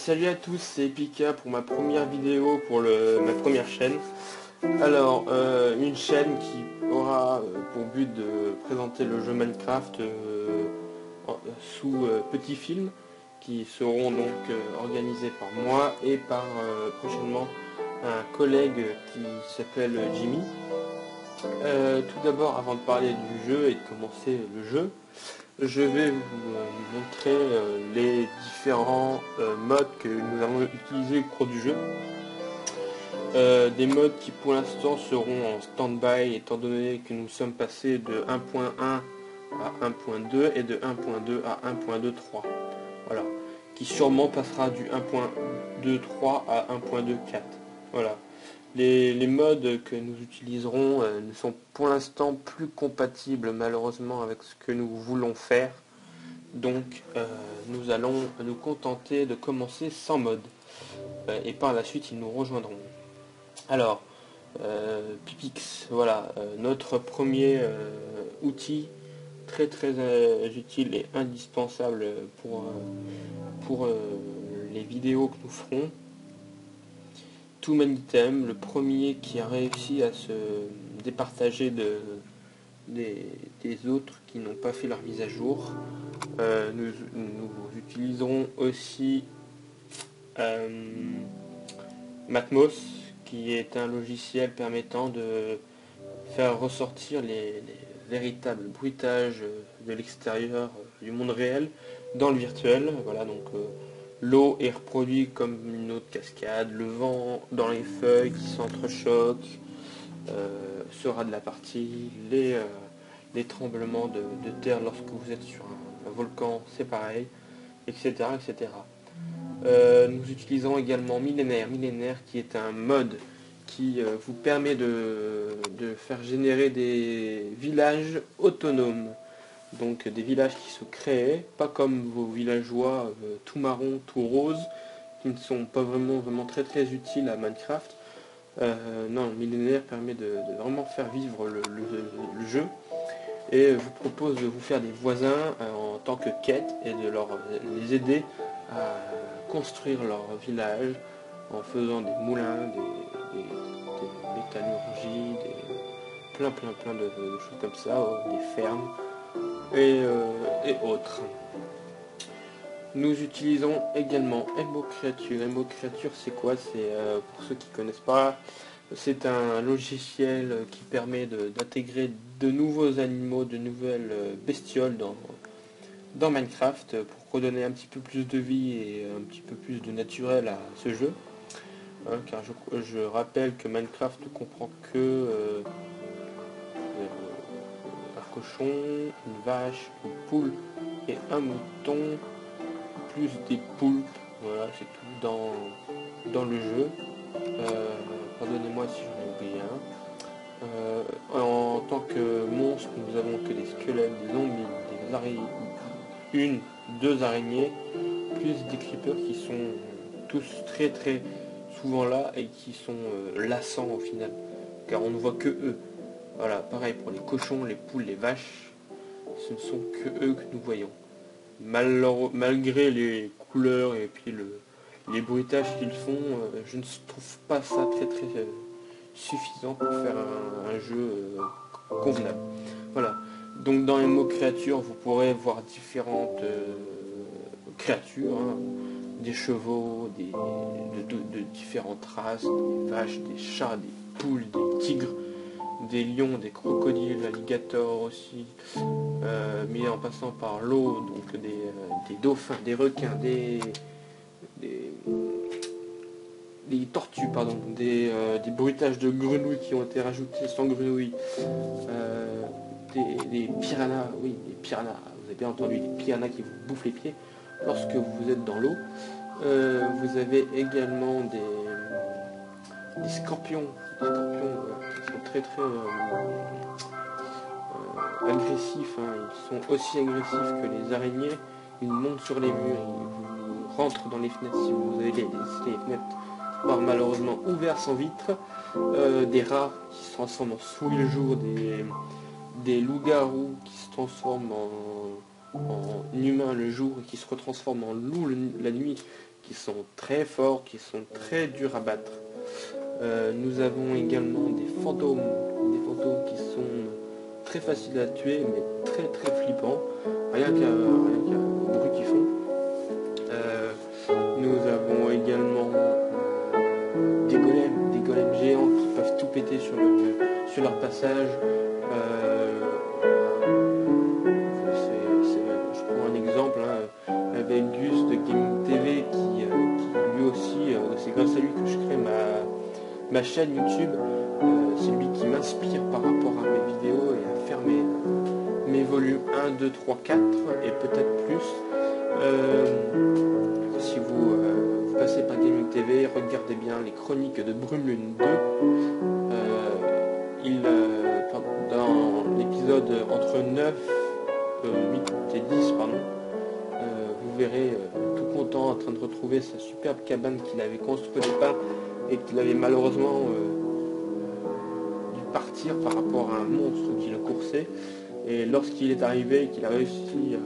Salut à tous, c'est Epika pour ma première vidéo pour ma première chaîne. Alors, une chaîne qui aura pour but de présenter le jeu Minecraft sous petits films qui seront donc organisés par moi et par prochainement un collègue qui s'appelle Jimmy. Tout d'abord, avant de parler du jeu et de commencer le jeu, je vais vous montrer les différents modes que nous avons utilisés au cours du jeu. Des modes qui pour l'instant seront en stand-by étant donné que nous sommes passés de 1.1 à 1.2 et de 1.2 à 1.23. Voilà. Qui sûrement passera du 1.23 à 1.24. Voilà. Les modes que nous utiliserons ne sont pour l'instant plus compatibles malheureusement avec ce que nous voulons faire. Donc nous allons nous contenter de commencer sans mode. Et par la suite ils nous rejoindront. Alors, Pipix, voilà, notre premier outil très utile et indispensable pour les vidéos que nous ferons. Too Many Item, le premier qui a réussi à se départager des autres qui n'ont pas fait leur mise à jour. Nous utiliserons aussi Matmos, qui est un logiciel permettant de faire ressortir les véritables bruitages de l'extérieur du monde réel dans le virtuel. Voilà, donc l'eau est reproduite comme une autre cascade, le vent dans les feuilles qui s'entrechoquent sera de la partie, les tremblements de terre lorsque vous êtes sur un volcan, c'est pareil, etc. etc. Nous utilisons également Millénaire qui est un mode qui vous permet de faire générer des villages autonomes. Donc des villages qui se créent, pas comme vos villageois tout marron, tout rose, qui ne sont pas vraiment très utiles à Minecraft. Non, Millénaire permet de vraiment faire vivre le jeu et vous propose de vous faire des voisins en tant que quête et de les aider à construire leur village en faisant des moulins, des métallurgies, plein de choses comme ça, des fermes et autres. Nous utilisons également Embo Creature. Embo Creature, c'est quoi? C'est pour ceux qui ne connaissent pas, c'est un logiciel qui permet d'intégrer de nouveaux animaux, de nouvelles bestioles dans Minecraft pour redonner un petit peu plus de vie et un petit peu plus de naturel à ce jeu. Car je rappelle que Minecraft ne comprend que un cochon, une vache, une poule et un mouton, plus des poulpes. Voilà, c'est tout dans le jeu. Pardonnez-moi si j'en ai oublié un. En tant que monstre, nous avons que des squelettes, des zombies, des araignées, deux araignées, plus des creepers qui sont tous très souvent là et qui sont lassants au final, car on ne voit que eux. Voilà, pareil pour les cochons, les poules, les vaches, ce ne sont que eux que nous voyons. Malgré les couleurs et puis les bruitages qu'ils font, je ne trouve pas ça très suffisant pour faire un jeu convenable. Voilà. Donc dans Embo Creature, vous pourrez voir différentes créatures, hein, des chevaux, de différentes races, des vaches, des chats, des poules, des tigres, des lions, des crocodiles, alligators aussi, mais en passant par l'eau, donc des dauphins, des requins, des tortues, pardon, des bruitages de grenouilles qui ont été rajoutés sans grenouilles, des piranhas, oui, des piranhas, vous avez bien entendu, des piranhas qui vous bouffent les pieds lorsque vous êtes dans l'eau. Vous avez également des scorpions qui sont très agressifs, hein. Ils sont aussi agressifs que les araignées. Ils montent sur les murs, ils rentrent dans les fenêtres si vous avez les fenêtres par malheureusement ouvertes sans vitre. Des rats qui se transforment en souris le jour, des loups-garous qui se transforment en humains le jour et qui se retransforment en loups la nuit, qui sont très forts, qui sont très durs à battre. Nous avons également des fantômes qui sont très faciles à tuer, mais très très flippants, rien qu'au bruit qu'ils font. Nous avons également des golems géants qui peuvent tout péter sur leur passage. Je prends un exemple, hein, avec Gus de Gaming TV qui lui aussi, c'est grâce à lui que je crée ma chaîne YouTube. C'est lui qui m'inspire par rapport à mes vidéos et à faire mes volumes 1, 2, 3, 4 et peut-être plus. Si vous passez par Gaming TV, regardez bien les chroniques de Brumelune 2. Dans l'épisode entre 9, 8 et 10, pardon, vous verrez tout content en train de retrouver sa superbe cabane qu'il avait construite au départ et qu'il avait malheureusement dû partir par rapport à un monstre qui le coursait. Et lorsqu'il est arrivé et qu'il a réussi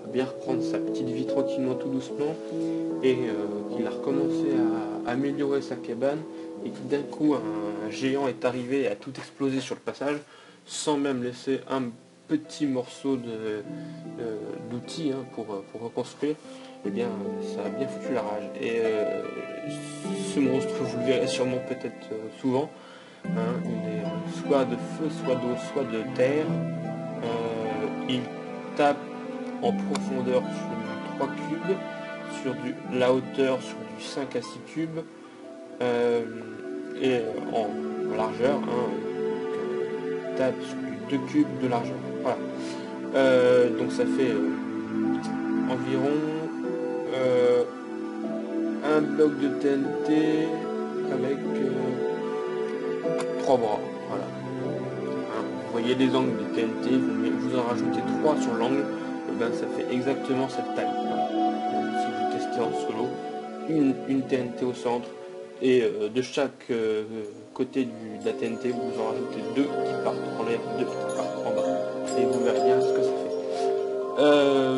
à bien reprendre sa petite vie tranquillement tout doucement et qu'il a recommencé à améliorer sa cabane et que d'un coup un géant est arrivé et a tout explosé sur le passage sans même laisser un petit morceau d'outils pour reconstruire, et bien ça a bien foutu la rage. Et ce monstre, vous le verrez sûrement peut-être souvent, hein, il est soit de feu, soit d'eau, soit de terre. Il tape en profondeur sur du 3 cubes, sur la hauteur sur du 5 à 6 cubes, et en largeur, hein, tape sur du 2 cubes de largeur. Voilà. Donc ça fait environ un bloc de TNT avec 3 bras. Voilà. Hein, vous voyez les angles de TNT, vous en rajoutez 3 sur l'angle, et ben ça fait exactement cette taille. Voilà. Si vous testez en solo, une TNT au centre, et de chaque côté de la TNT, vous en rajoutez 2 qui partent en l'air, 2 qui partent en bas. Et vous verrez bien ce que ça fait.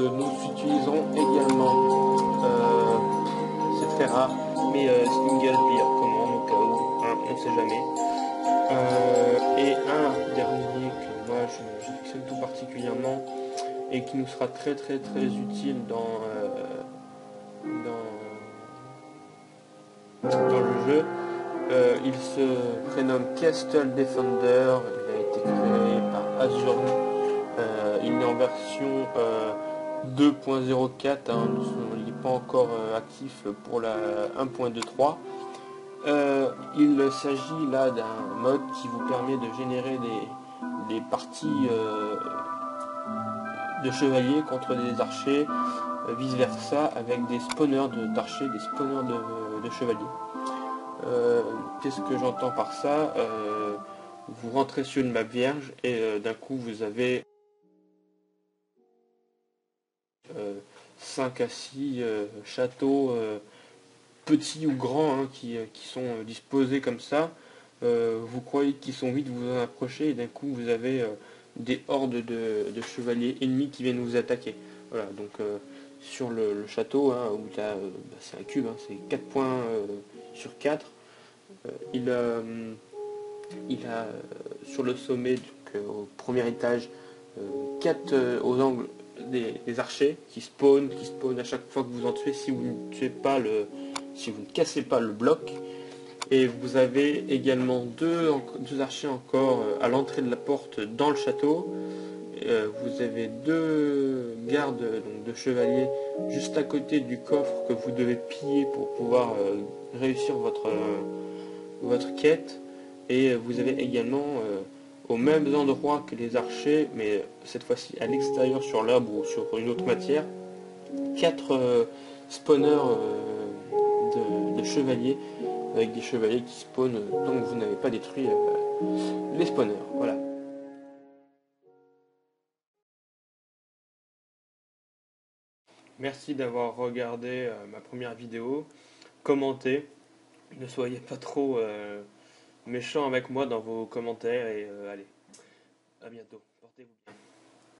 Nous utiliserons également, c'est très rare, mais Single Beer commande au cas où, hein, on ne sait jamais. Et un dernier que moi j'affectionne tout particulièrement et qui nous sera très très très utile dans le jeu. Il se prénomme Castle Defender, il a été créé par Azure. Il est en version 2.04, hein, il n'est pas encore actif pour la 1.23. Il s'agit là d'un mode qui vous permet de générer des parties de chevaliers contre des archers, vice versa, avec des spawners d'archers, des spawners de chevaliers. Qu'est-ce que j'entends par ça? Vous rentrez sur une map vierge et d'un coup vous avez 5 à 6 châteaux, petits ou grands, hein, qui sont disposés comme ça. Vous croyez qu'ils sont vides, vous en approchez et d'un coup vous avez des hordes de chevaliers ennemis qui viennent vous attaquer. Voilà, donc sur le château, hein, où c'est un cube, hein, c'est 4 points sur 4. Il a sur le sommet, donc, au premier étage, 4 aux angles des archers qui spawnent à chaque fois que vous en tuez si vous ne tuez pas si vous ne cassez pas le bloc. Et vous avez également deux archers encore à l'entrée de la porte dans le château. Vous avez 2 gardes donc de chevaliers juste à côté du coffre que vous devez piller pour pouvoir réussir votre quête. Et vous avez également aux mêmes endroits que les archers, mais cette fois-ci à l'extérieur sur l'arbre ou sur une autre matière, 4 spawners de chevaliers, avec des chevaliers qui spawnent tant que vous n'avez pas détruit les spawners. Voilà. Merci d'avoir regardé ma première vidéo. Commentez. Ne soyez pas trop méchants avec moi dans vos commentaires et allez, à bientôt. Portez-vous bien.